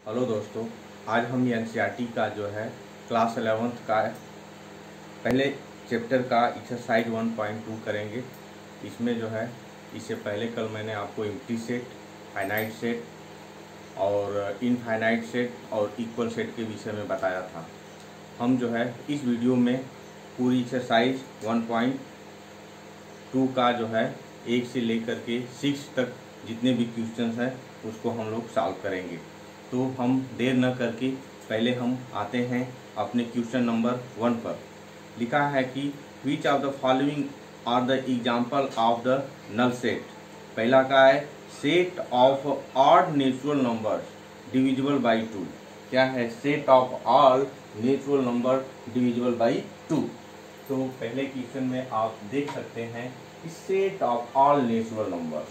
Hello दोस्तों, आज हम एनसीईआरटी का जो है क्लास 11th का पहले चैप्टर का एक्सरसाइज 1.2 करेंगे। इसमें जो है इससे पहले कल मैंने आपको एम्प्टी सेट, फाइनाइट सेट और इनफाइनाइट सेट और इक्वल सेट के विषय में बताया था। हम जो है इस वीडियो में पूरी एक्सरसाइज 1.2 का जो है 1 से लेकर के 6 तक जितने भी क्वेश्चंस हैं उसको हम लोग सॉल्व करेंगे। तो हम देर न करके पहले हम आते हैं अपने क्वेश्चन नंबर 1 पर। लिखा है कि which of the following are the example of the null set. पहला का है set of odd natural numbers divisible by 2। क्या है? Set of all natural number divisible by 2। तो पहले क्वेश्चन में आप देख सकते हैं कि set of all natural numbers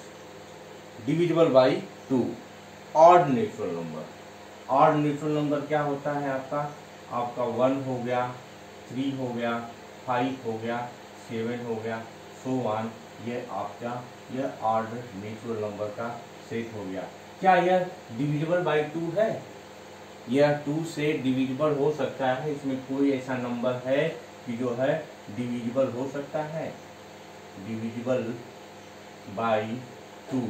divisible by 2, odd natural number. Odd natural number क्या होता है? आपका 1 हो गया, 3 हो गया, 5 हो गया, 7 हो गया, सो ऑन। ये आपका यह ऑड नेचुरल नंबर का सेट हो गया। क्या यह डिविजिबल बाई 2 है? यह 2 से डिविजिबल हो सकता है? इसमें कोई ऐसा नंबर है कि जो है डिविजिबल हो सकता है? डिविजिबल बाई 2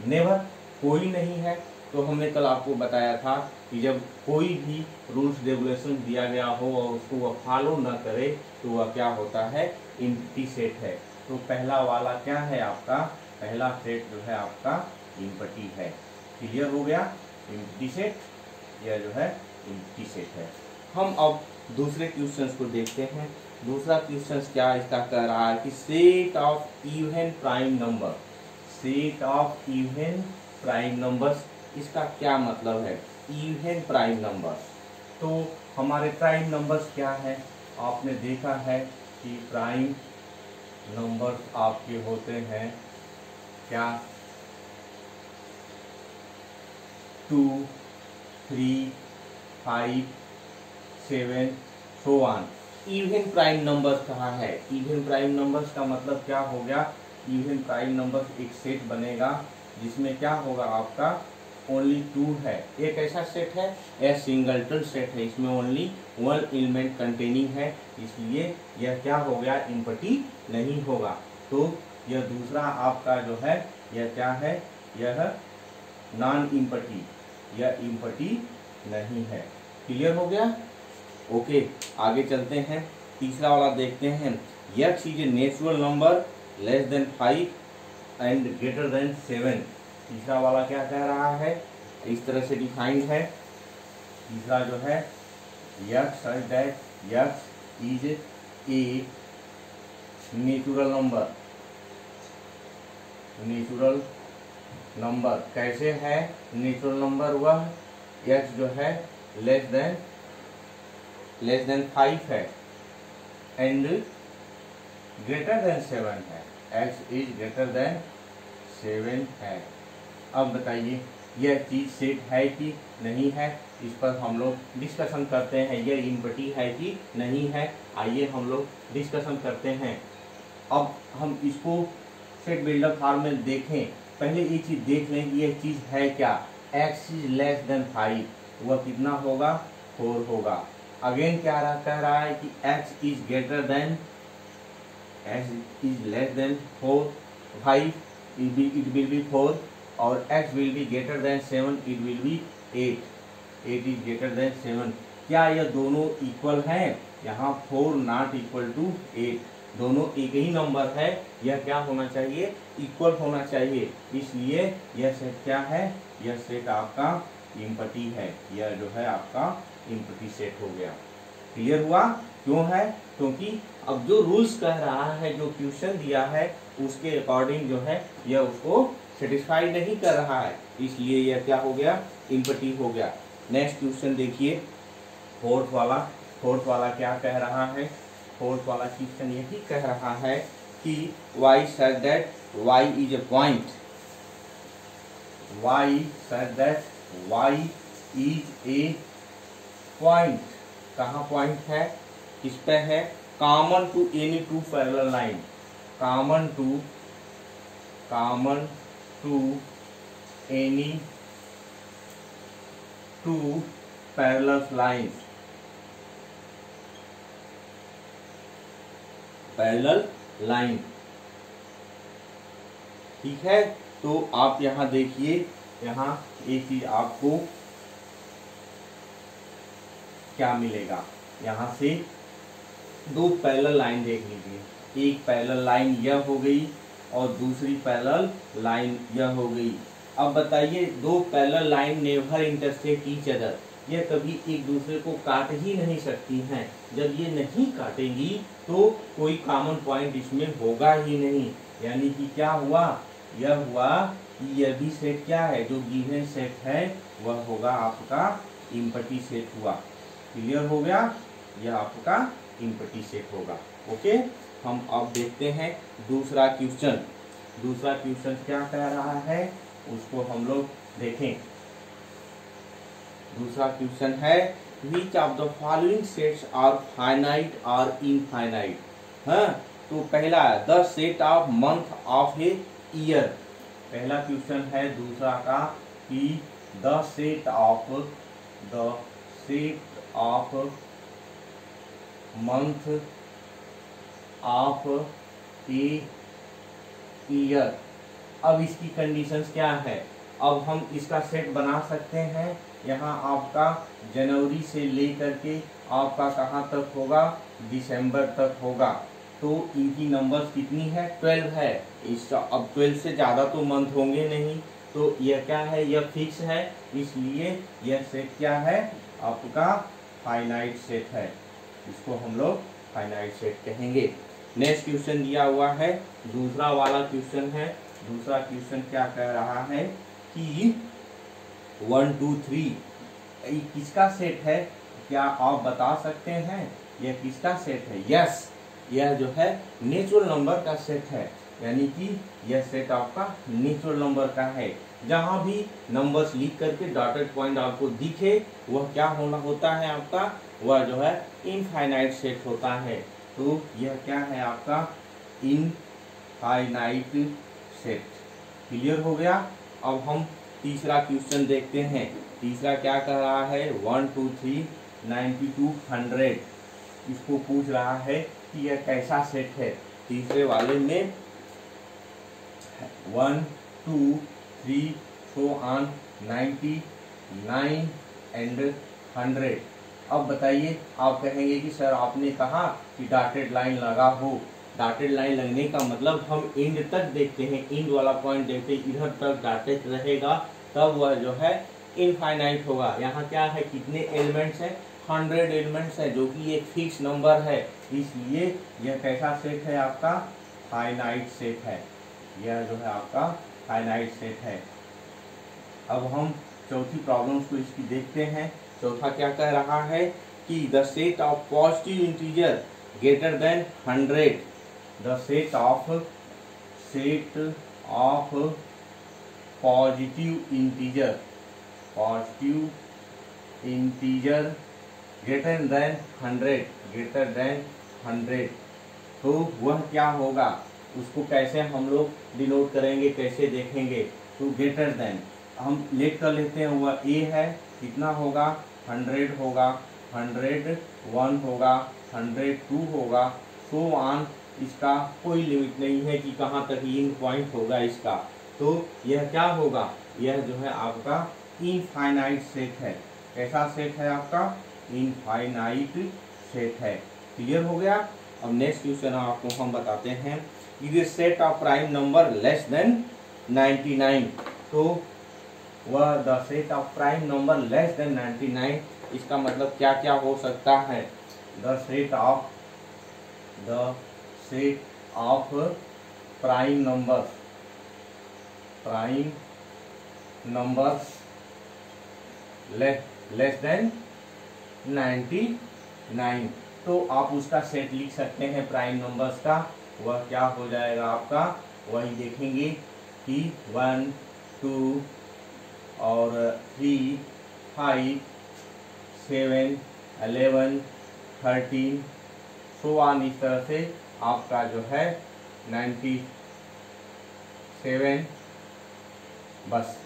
नेवर, कोई नहीं है। तो हमने कल आपको बताया था कि जब कोई भी रूल्स रेगुलेशन दिया गया हो और उसको वह फॉलो न करे तो वह क्या होता है? एम्प्टी सेट है। तो पहला वाला क्या है आपका? पहला सेट जो है आपका एम्प्टी है। क्लियर हो गया? एम्प्टी सेट, यह जो है एम्प्टी सेट है। हम अब दूसरे क्वेश्चंस को देखते हैं। दूसरा क्वेश्चन क्या इसका कह रहा है कि set of even prime number. Set of even prime numbers, इसका क्या मतलब है? इवन प्राइम नंबर्स, तो हमारे प्राइम नंबर्स क्या है? आपने देखा है कि प्राइम नंबर्स आपके होते हैं क्या? 2, 3, 5, 7 so on. Even prime numbers कहाँ है? इवन प्राइम नंबर्स का मतलब क्या हो गया? इवन प्राइम नंबर्स एक सेट बनेगा जिसमें क्या होगा आपका? ओनली 2 है। एक ऐसा सेट है, यह सिंगलटन सेट है, इसमें ओनली 1 एलिमेंट कंटेनिंग है, इसलिए यह क्या हो गया? एम्प्टी नहीं होगा। तो यह दूसरा आपका जो है यह क्या है? यह नॉन एम्प्टी, यह एम्प्टी नहीं है। क्लियर हो गया? ओके, आगे चलते हैं। तीसरा वाला देखते हैं। x is a natural number less than 5 and greater than 7। तीसरा वाला क्या कह रहा है? इस तरह से डिफाइंड है। तीसरा जो है x such that x is a natural number. Natural number कैसे है नेचुरल नंबर? वह x जो है लेस देन 5 है एंड ग्रेटर देन 7 है। x इज ग्रेटर देन 7 है। अब बताइए यह चीज सेट है कि नहीं है? इस पर हम लोग डिस्कशन करते हैं। यह एम्प्टी है कि नहीं है? आइए हम लोग डिस्कशन करते हैं। अब हम इसको सेट बिल्डर फॉर्म में देखें। पहले ये चीज देख लें कि यह चीज है क्या? x इज लेस देन 5, वह कितना होगा? 4 होगा। अगेन क्या कह रहा है कि x is greater than, x is less than 4, 5 it will be 4 और x will be greater than 7, it will be 8, 8 is greater than 7। क्या यह दोनों इक्वल हैं? यहाँ 4 नॉट इक्वल टू 8, दोनों एक ही नंबर है। यह क्या होना चाहिए? इक्वल होना चाहिए। इसलिए यह सेट क्या है? यह सेट आपका एम्प्टी है। यह जो है आपका एम्प्टी सेट हो गया। क्लियर हुआ? क्यों है? क्योंकि अब जो रूल्स कह रहा है, जो क्वेश्चन दिया है उसके अकॉर्डिंग जो है यह उसको सेटिस्फाई नहीं कर रहा है, इसलिए यह क्या हो गया? एम्प्टी हो गया। नेक्स्ट क्वेश्चन देखिए, फोर्थ वाला क्या कह रहा है? फोर्थ वाला क्वेश्चन यही कह रहा है कि y such that y is a point, y such that y is a point। कहाँ पॉइंट है? किस पे है? Common to any two parallel line, common to any two parallel line, parallel line. ठीक है, तो आप यहाँ देखिए, यहाँ एक चीज आपको क्या मिलेगा, यहाँ से दो पैरेलल लाइन देख लीजिए। एक पैरेलल लाइन यह हो गई और दूसरी पैरेलल लाइन यह हो गई। अब बताइए, दो parallel line never intersect each other, यह कभी एक दूसरे को काट ही नहीं सकती हैं। जब ये नहीं काटेंगी तो कोई कॉमन पॉइंट इसमें होगा ही नहीं। यानी कि क्या हुआ, यह हुआ कि यह भी सेट क्या है, जो गिवन सेट है वह होगा आपका एम्प्टी सेट हुआ। क्लियर हो गया, यह आपका एम्प्टी सेट होगा। ओके, हम अब देखते हैं दूसरा क्वेश्चन। दूसरा क्वेश्चन क्या कह रहा है उसको हम लोग देखें। दूसरा क्वेश्चन है which of the following sets are finite और इनफाइनाइट। हाँ, तो पहला है the set of month of a year. पहला क्वेश्चन है दूसरा का कि the set of month of a year. अब इसकी कंडीशंस क्या है, अब हम इसका सेट बना सकते हैं। यहाँ आपका जनवरी से लेकर के आपका कहाँ तक होगा, दिसंबर तक होगा। तो इनकी नंबर्स कितनी है, 12 है। इसका अब 12 से ज़्यादा तो मंथ होंगे नहीं, तो यह क्या है, यह फिक्स है। इसलिए यह सेट क्या है, आपका फाइनाइट सेट है। इसको हम लोग फाइनाइट सेट कहेंगे। नेक्स्ट क्वेश्चन दिया हुआ है, दूसरा वाला क्वेश्चन है। दूसरा क्वेश्चन क्या कह रहा है कि 1 2 3 किसका सेट है, क्या आप बता सकते हैं यह किसका सेट है। यस, यह जो है नेचुरल नंबर का सेट है। यानी कि यह सेट आपका नेचुरल नंबर का है। जहां भी नंबर्स लिख करके डॉटेड पॉइंट आपको दिखे वह क्या होता है आपका, वह जो है इनफाइनाइट सेट होता है। तो यह क्या है आपका इनफाइनाइट सेट। क्लियर हो गया। अब हम तीसरा क्वेश्चन देखते हैं। तीसरा क्या कह रहा है, 1 2 3 92 100। इसको पूछ रहा है कि यह कैसा सेट है। तीसरे वाले में 1 2 3 so on 99 एंड 100। अब बताइए, आप कहेंगे कि सर आपने कहा कि डॉटेड लाइन लगा हो। डॉटेड लाइन लगने का मतलब हम एंड तक देखते हैं, एंड वाला पॉइंट देखते हैं, इधर तक डॉटेड रहेगा तब वह जो है इनफाइनाइट होगा। यहाँ क्या है, कितने एलिमेंट्स हैं, 100 एलिमेंट्स है, जो कि एक फिक्स नंबर है। इसलिए यह कैसा सेट है, आपका फाइनाइट सेट है। यह जो है आपका फाइनाइट सेट है। अब हम चौथी प्रॉब्लम्स को इसकी देखते हैं। चौथा क्या कह रहा है कि the set of positive integer greater than 100। The set of positive integer greater than 100। तो वह क्या होगा, उसको कैसे हम लोग डिनोट करेंगे, कैसे देखेंगे। तो ग्रेटर देन हम लेट कर लेते हैं, वह ए है, कितना होगा 100 होगा, 101 होगा, 102 होगा, सो ऑन। इसका कोई लिमिट नहीं है कि कहाँ तक एंड पॉइंट होगा इसका। तो यह क्या होगा, यह जो है आपका इनफाइनाइट सेट है। कैसा सेट है आपका, इनफाइनाइट सेट है। क्लियर हो गया। अब नेक्स्ट क्वेश्चन आपको हम बताते हैं, is set of prime number less than 99। तो वह the set of prime number less than 99, इसका मतलब क्या क्या हो सकता है। The set of prime numbers less than 99। तो आप उसका सेट लिख सकते हैं प्राइम नंबर्स का। वह क्या हो जाएगा आपका, वही देखेंगे कि 1 2 और 3 5 7 11 13 सो ऑन। इस तरह से आपका जो है 97 बस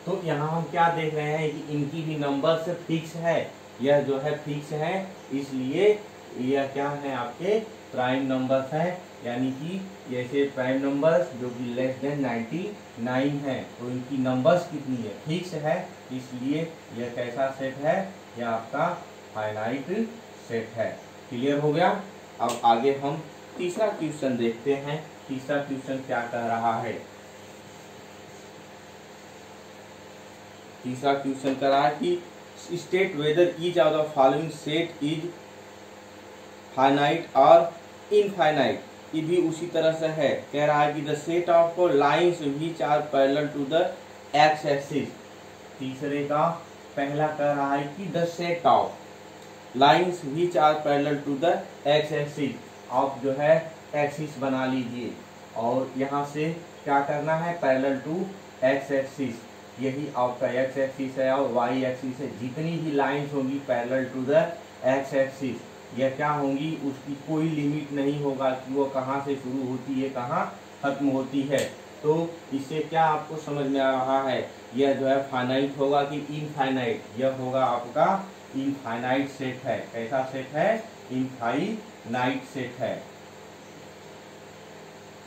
तो यहाँ हम क्या देख रहे हैं कि इनकी भी नंबर्स फिक्स है, यह जो है फिक्स है, इसलिए यह क्या है आपके प्राइम नंबर्स है, यानी कि जैसे प्राइम नंबर्स जो कि लेस देन 99 है, तो इनकी नंबर्स कितनी है, फिक्स है, इसलिए यह कैसा सेट है, यह आपका फाइनाइट सेट है। क्लियर हो गया। अब आगे हम तीसरा क्वेश्चन देखते हैं। तीसरा क्वेश्चन क्या कह रहा है। तीसरा क्वेश्चन कह रहा है कि state whether each of the following set is finite और इनफाइनाइट। ये भी उसी तरह से है, कह रहा है कि the set of lines which are parallel to the x axis. तीसरे का पहला कह रहा है कि the set of lines which are parallel to the x axis. आप जो है एक्सिस बना लीजिए और यहाँ से क्या करना है, पैरेलल टू एक्स एक्सिस, यही आपका एक्स एक्सिस है और वाई एक्सिस है। जितनी भी लाइंस होंगी parallel to the x axis, यह क्या होंगी, उसकी कोई लिमिट नहीं होगा कि वो कहाँ से शुरू होती है कहाँ खत्म होती है। तो इससे क्या आपको समझ में आ रहा है, यह जो है फाइनाइट होगा कि इनफाइनाइट, यह होगा आपका इनफाइनाइट सेट है। कैसा सेट है, इनफाइनाइट सेट है,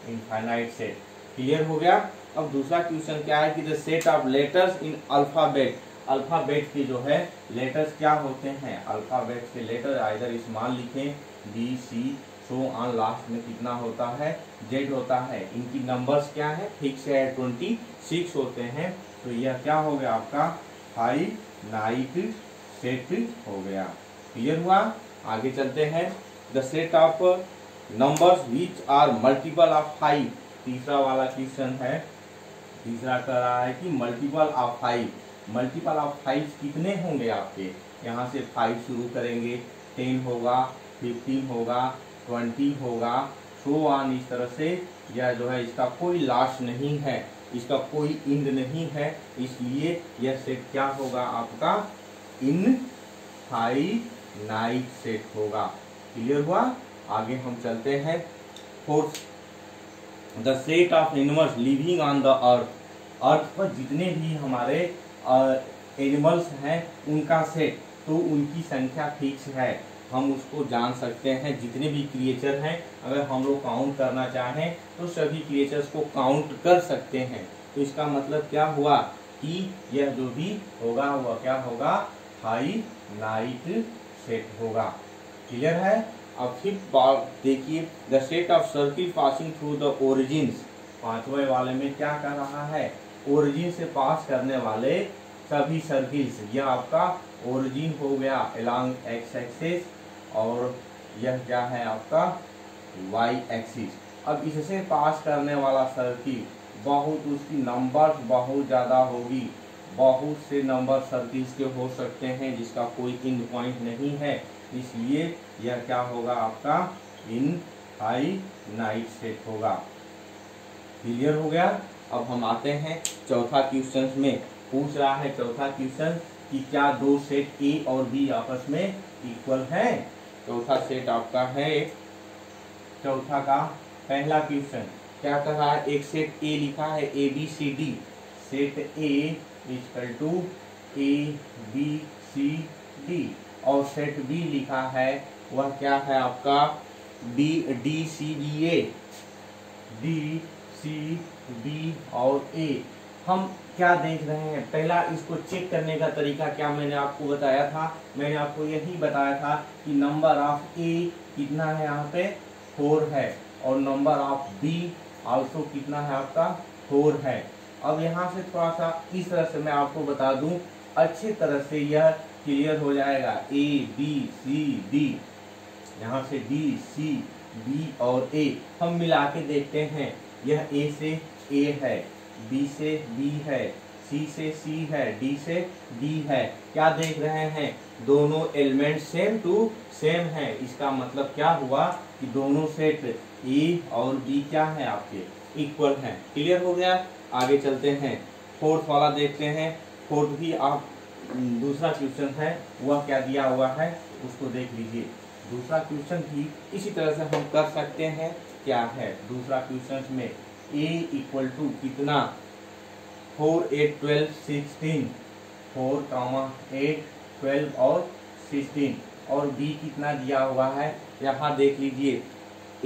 इनफाइनाइट सेट। क्लियर हो गया। अब दूसरा क्वेश्चन क्या है कि the set of letters in alphabet. Alphabet के जो है लेटर्स क्या होते हैं, अल्फाबेट के लेटर आइदर स्मॉल लिखें, B C so on, last में कितना होता है, जेड होता है। इनकी नंबर्स क्या है, फिक्स है, 26 होते हैं। तो यह क्या हो गया आपका फाइनाइट सेट हो गया। क्लियर हुआ। आगे चलते हैं। The set of numbers which are multiple of 5। तीसरा वाला क्वेश्चन है। तीसरा कह रहा है कि मल्टीपल ऑफ 5। मल्टीपल ऑफ 5 कितने होंगे आपके, यहाँ से 5 शुरू करेंगे, 10 होगा, 15 होगा, 20 होगा, सो ऑन, इस तरह से। यह जो है इसका कोई लास्ट नहीं है, इसका कोई एंड नहीं है, इसलिए यह सेट क्या होगा आपका इनफाइनाइट सेट होगा। क्लियर हुआ। आगे हम चलते हैं। Fourth, the set of animals living on the earth. Earth पर जितने भी हमारे एनिमल्स हैं उनका सेट, तो उनकी संख्या फिक्स है, हम उसको जान सकते हैं। जितने भी क्रिएचर हैं अगर हम लोग काउंट करना चाहें तो सभी क्रिएचर्स को काउंट कर सकते हैं। तो इसका मतलब क्या हुआ कि यह जो भी होगा वह क्या होगा, फाइनाइट सेट होगा। क्लियर है। अब फिर देखिए, the set of circle passing through the origins. पांचवें वाले में क्या कर रहा है, ओरिजिन से पास करने वाले सभी सर्किल्स। यह आपका ओरिजिन हो गया अलोंग एक्स एक्सिस और यह क्या है आपका वाई एक्सिस। अब इससे पास करने वाला सर्किल बहुत, उसकी नंबर बहुत ज़्यादा होगी, बहुत से नंबर सर्किल्स के हो सकते हैं जिसका कोई एंड पॉइंट नहीं है, इसलिए यह क्या होगा आपका इनफाइनाइट सेट होगा। क्लियर हो गया। अब हम आते हैं चौथा क्वेश्चन में। पूछ रहा है चौथा क्वेश्चन कि क्या दो सेट ए और बी आपस में इक्वल है। चौथा सेट आपका है, चौथा का पहला क्वेश्चन क्या कर रहा है, एक सेट ए लिखा है A B C D, set A equal to A B C D, और सेट बी लिखा है वह क्या है आपका B D C B A, D C B और ए। हम क्या देख रहे हैं, पहला इसको चेक करने का तरीका क्या मैंने आपको बताया था, मैंने आपको यही बताया था कि नंबर ऑफ ए कितना है यहाँ पे 4 है और नंबर ऑफ बी आल्सो कितना है आपका 4 है। अब यहाँ से थोड़ा सा इस तरह से मैं आपको बता दूं, अच्छे तरह से यह क्लियर हो जाएगा। ए बी सी डी, यहाँ से डी सी बी और ए हम मिला के देखते हैं। यह ए से ए है, बी से बी है, सी से सी है, डी से डी है। क्या देख रहे हैं, दोनों एलिमेंट सेम टू सेम है। इसका मतलब क्या हुआ कि दोनों सेट ए और बी क्या है आपके इक्वल हैं। क्लियर हो गया। आगे चलते हैं, फोर्थ वाला देखते हैं। फोर्थ भी आप दूसरा क्वेश्चन है, वह क्या दिया हुआ है उसको देख लीजिए। दूसरा क्वेश्चन भी इसी तरह से हम कर सकते हैं। क्या है दूसरा क्वेश्चन में, ए इक्वल टू कितना, 4, 8, 12, 16, 4, 8, 12 और 16। और बी कितना दिया हुआ है यहाँ देख लीजिए,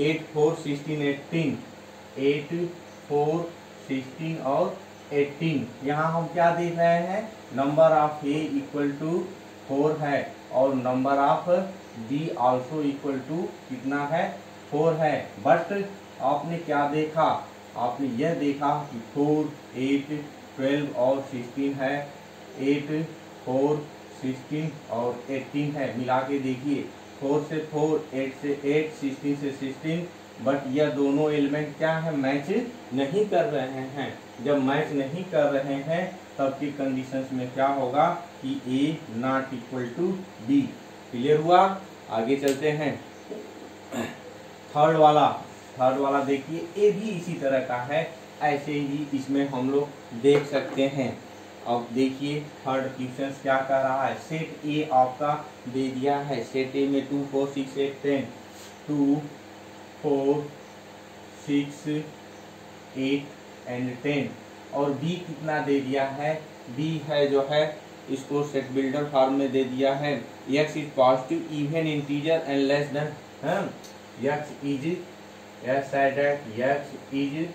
8, 4, 16, 18, 8, 4, 16 और 18। यहाँ हम क्या देख रहे हैं, number of A equal to 4 है और number of B also equal to कितना है, 4 है। बट आपने क्या देखा, आपने यह देखा कि 4, 8, 12 और 16 है, 8, 4, 16 और 18 है। मिला के देखिए, 4 से 4, 8 से 8, 16 से 16। बट यह दोनों एलिमेंट क्या है, मैच नहीं कर रहे हैं। जब मैच नहीं कर रहे हैं तब की कंडीशंस में क्या होगा कि A not equal to B. Clear हुआ? आगे चलते हैं। थर्ड वाला देखिए, ए भी इसी तरह का है, ऐसे ही इसमें हम लोग देख सकते हैं। अब देखिए थर्ड क्वेश्चन क्या कर रहा है, सेट ए आपका दे दिया है, सेट ए में 2, 4, 6, 8, 10, 2, 4, 6, 8 एंड 10। और बी कितना दे दिया है, बी है जो है इसको सेट बिल्डर फॉर्म में दे दिया है, x is positive even integer and less than x is x is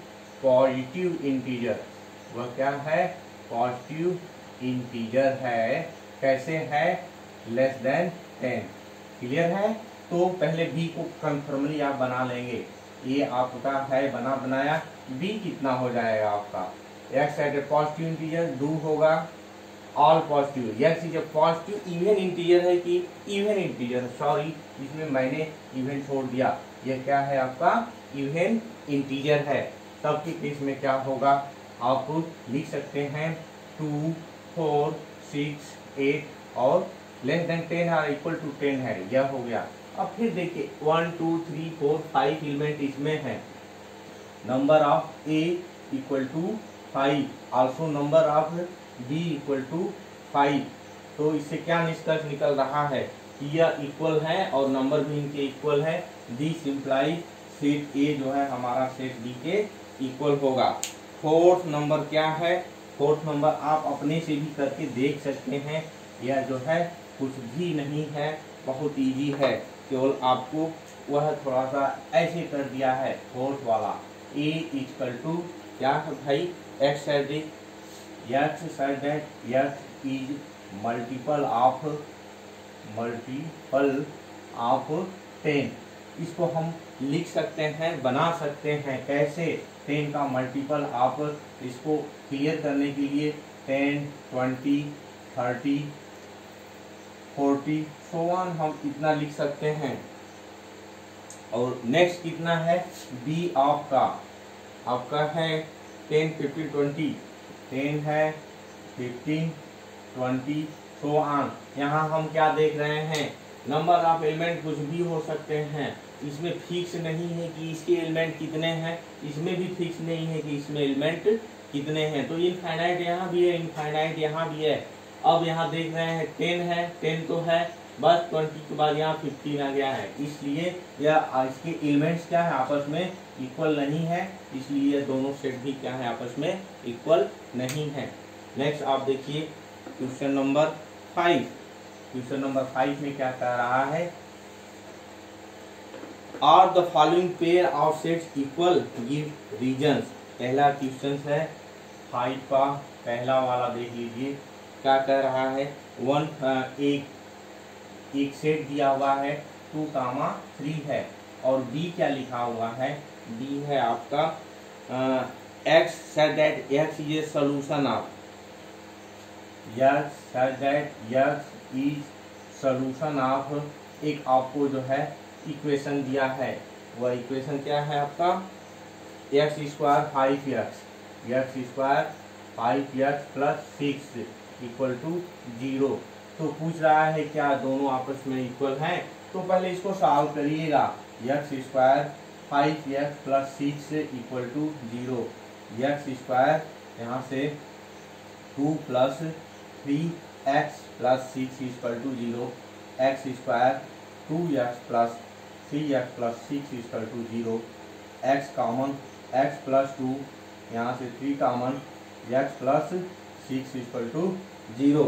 positive integer. वह क्या है, पॉजिटिव इंटीजर है। कैसे है, लेस देन 10। क्लियर है? तो पहले बी को कंफर्मली आप बना लेंगे, ये आपका है बना बनाया। बी कितना हो जाएगा आपका, एक्स एट ए पॉजिटिव इंटीजर 2 होगा, all positive. X is a positive even integer है कि इवन इंटीजर, सॉरी इसमें मैंने इवन छोड़ दिया, ये क्या है आपका इवन इंटीजर है। तब के केस में क्या होगा, आप लिख सकते हैं 2, 4, 6, 8 और लेस देन 10 और इक्वल टू 10 है, यह हो गया। अब फिर देखिए 1, 2, 3, 4, 5 एलिमेंट इसमें है, number of A equal to 5, also number of B equal to 5। तो इससे क्या निष्कर्ष निकल रहा है कि यह इक्वल है और नंबर भी इनके इक्वल है। दिस इम्प्लाई सेट ए जो है हमारा सेट बी के इक्वल होगा। फोर्थ नंबर क्या है, फोर्थ नंबर आप अपने से भी करके देख सकते हैं, यह जो है कुछ भी नहीं है, बहुत इजी है, केवल आपको वह थोड़ा सा ऐसे कर दिया है। फोर्थ वाला ए इक्वल टू क्या है भाई, x at x is multiple of 10। इसको हम लिख सकते हैं, बना सकते हैं कैसे, 10 का मल्टीपल। आप इसको क्लियर करने के लिए 10, 20, 30, 40 सो ऑन हम इतना लिख सकते हैं। और नेक्स्ट कितना है, बी आपका है 10, 15, 20, 10 है 15, 20 सो ऑन। यहाँ हम क्या देख रहे हैं, नंबर ऑफ एलिमेंट कुछ भी हो सकते हैं, इसमें फिक्स नहीं है कि इसके एलिमेंट कितने हैं, इसमें भी फिक्स नहीं है कि इसमें एलिमेंट कितने हैं। तो इनफाइनाइट यहाँ भी है, इनफाइनाइट यहाँ भी है। अब यहाँ देख रहे हैं 10 है, 10 तो है, बस 20 के बाद यहाँ 15 आ गया है, इसलिए यह इसके एलिमेंट्स क्या है आपस में इक्वल नहीं है, इसलिए ये दोनों सेट भी क्या है आपस में इक्वल नहीं है। नेक्स्ट आप देखिए क्वेश्चन नंबर 5। क्वेश्चन नंबर 5 में क्या कह रहा है, are the following pair of sets equal, give reasons. पहला क्वेश्चन है 5 का पहला वाला, देख लीजिए क्या कह रहा है। एक सेट दिया हुआ है 2, 3 है, और बी क्या लिखा हुआ है, बी है आपका x such that x is a solution of, x such that x is solution of. एक आपको जो है इक्वेशन दिया है, वह इक्वेशन क्या है आपका, x square 5x, x square 5x plus 6 equal to 0। तो पूछ रहा है क्या दोनों आपस में इक्वल हैं, तो पहले इसको सॉल्व करिएगा। X square 5x plus 6 equal to 0, x square यहाँ से 2 plus 3x plus 6 equal to 0, x square 2x plus 3x plus 6 equal to 0, x common, x plus 2 यहाँ से 3 common, x plus 6 equal to 0।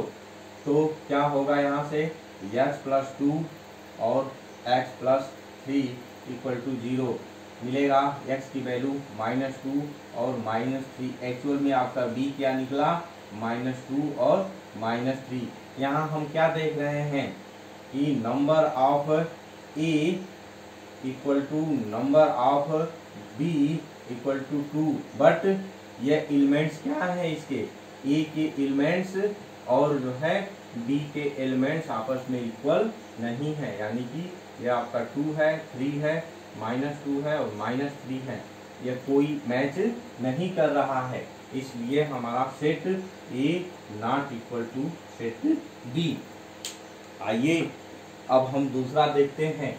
तो क्या होगा यहाँ से x प्लस 2 और x प्लस 3 इक्वल टू 0 मिलेगा। x की वैल्यू -2 और -3। एक्चुअल में आपका b क्या निकला -2 और -3। यहाँ हम क्या देख रहे हैं कि number of a equal to number of b equal to 2, but ये एलिमेंट्स क्या है इसके, a के एलिमेंट्स और जो है b के एलिमेंट्स आपस में इक्वल नहीं है, यानी कि ये आपका 2 है, 3 है, -2 है और -3 है, ये कोई मैच नहीं कर रहा है, इसलिए हमारा set A not equal to set B। आइए अब हम दूसरा देखते हैं।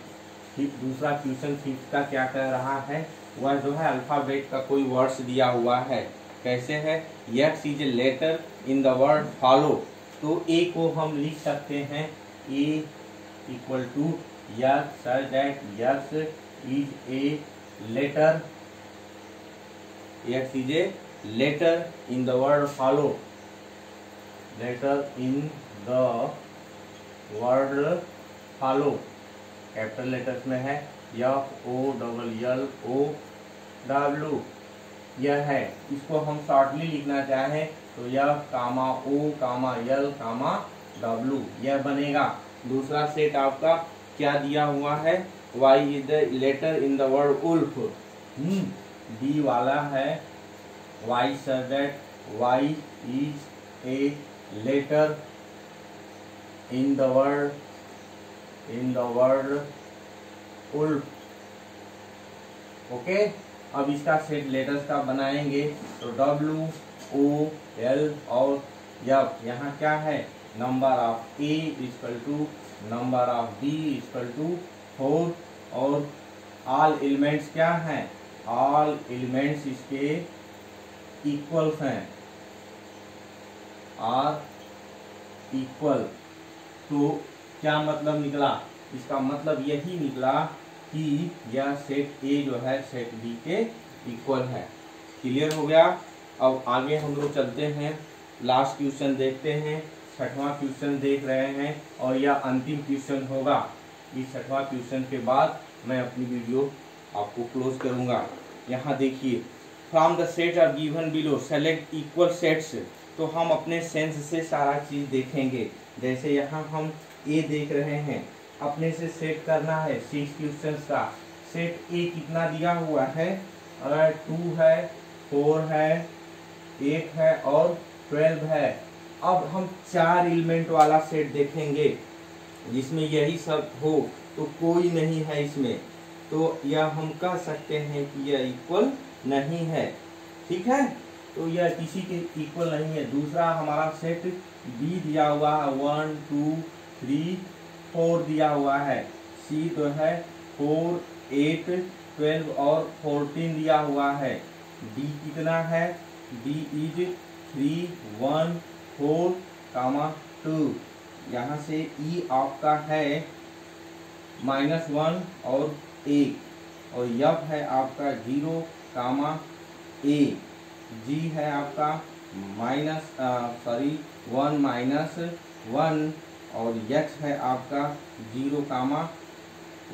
दूसरा क्वेश्चन 5 का क्या कह रहा है, वह जो है अल्फाबेट का कोई वर्ड्स दिया हुआ है। कैसे है, x is a letter in the word follow. तो a को हम लिख सकते हैं a equal to x such that x is a letter, x is a letter in the word follow, letter in the word follow, capital letters में है FOLLOW यह है। इसको हम शॉर्टली लिखना चाहें तो F, O, L, W यह बनेगा। दूसरा सेट आपका क्या दिया हुआ है, Y is the letter in the word wolf. D वाला है Y such that Y is a letter in the word wolf. Okay, अब इसका सेट लेटर्स का बनाएंगे तो W, O, L और F। यहाँ क्या है, number of A equal to number of B equal to 4 और ऑल एलिमेंट्स क्या हैं, ऑल एलिमेंट्स इसके इक्वल्स हैं, आर इक्वल। तो क्या मतलब निकला, इसका मतलब यही निकला कि यह सेट A जो है सेट B के इक्वल है। क्लियर हो गया। अब आगे हम लोग चलते हैं, लास्ट क्वेश्चन देखते हैं। 6वां क्वेश्चन देख रहे हैं और यह अंतिम क्वेश्चन होगा। इस 6वां क्वेश्चन के बाद मैं अपनी वीडियो आपको क्लोज करूंगा। यहाँ देखिए, from the set are given below select equal sets. तो हम अपने सेंस से सारा चीज देखेंगे। जैसे यहाँ हम A देख रहे हैं, अपने से सेट करना है 6 क्वेश्चंस का। सेट A कितना दिया हुआ है, 2 है, 4 है, 8 है और 12 है। अब हम 4 एलिमेंट वाला सेट देखेंगे जिसमें यही सब हो, तो कोई नहीं है इसमें, तो यह हम कह सकते हैं कि यह इक्वल नहीं है। ठीक है, तो यह किसी के इक्वल नहीं है। दूसरा हमारा सेट B दिया हुआ है, 1 2 3 4 दिया हुआ है। C तो है 4 8 12 और 14 दिया हुआ है। D कितना है, D इज 3 1 4 2। यहाँ से E आपका है -1 और 1 और F है आपका 0 A। G है आपका 1 -1 और x है आपका 0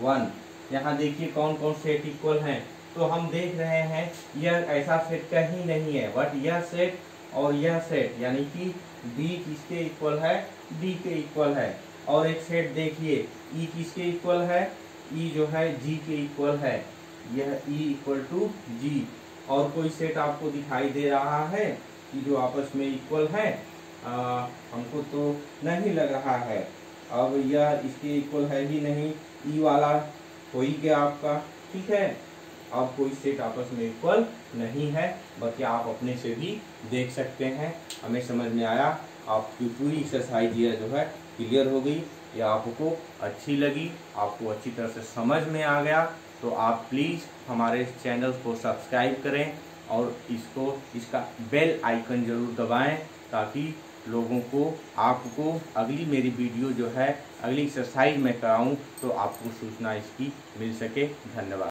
1। यहाँ देखिए कौन कौन सेट इक्वल हैं। तो हम देख रहे हैं यह ऐसा सेट कहीं नहीं है, बट यह सेट और यह सेट, यानी कि B किसके इक्वल है, D के इक्वल है। और एक सेट देखिए E किसके इक्वल है, E जो है G के इक्वल है, यह E इक्वल टू G। और कोई सेट आपको दिखाई दे रहा है कि जो आपस में इक्वल है, हमको तो नहीं लग रहा है। अब यह इसके इक्वल है ही नहीं, ई वाला हो ही गया आपका। ठीक है, अब कोई सेट आपस में इक्वल नहीं है, बाकी आप अपने से भी देख सकते हैं। हमें समझ में आया, आपकी पूरी एक्सरसाइज यह जो है क्लियर हो गई, या आपको अच्छी लगी, आपको अच्छी तरह से समझ में आ गया, तो आप प्लीज़ हमारे चैनल को सब्सक्राइब करें और इसका बेल आइकन जरूर दबाएं, ताकि लोगों को, आपको अगली मेरी वीडियो जो है, अगली एक्सरसाइज में कराऊं तो आपको सूचना इसकी मिल सके। धन्यवाद।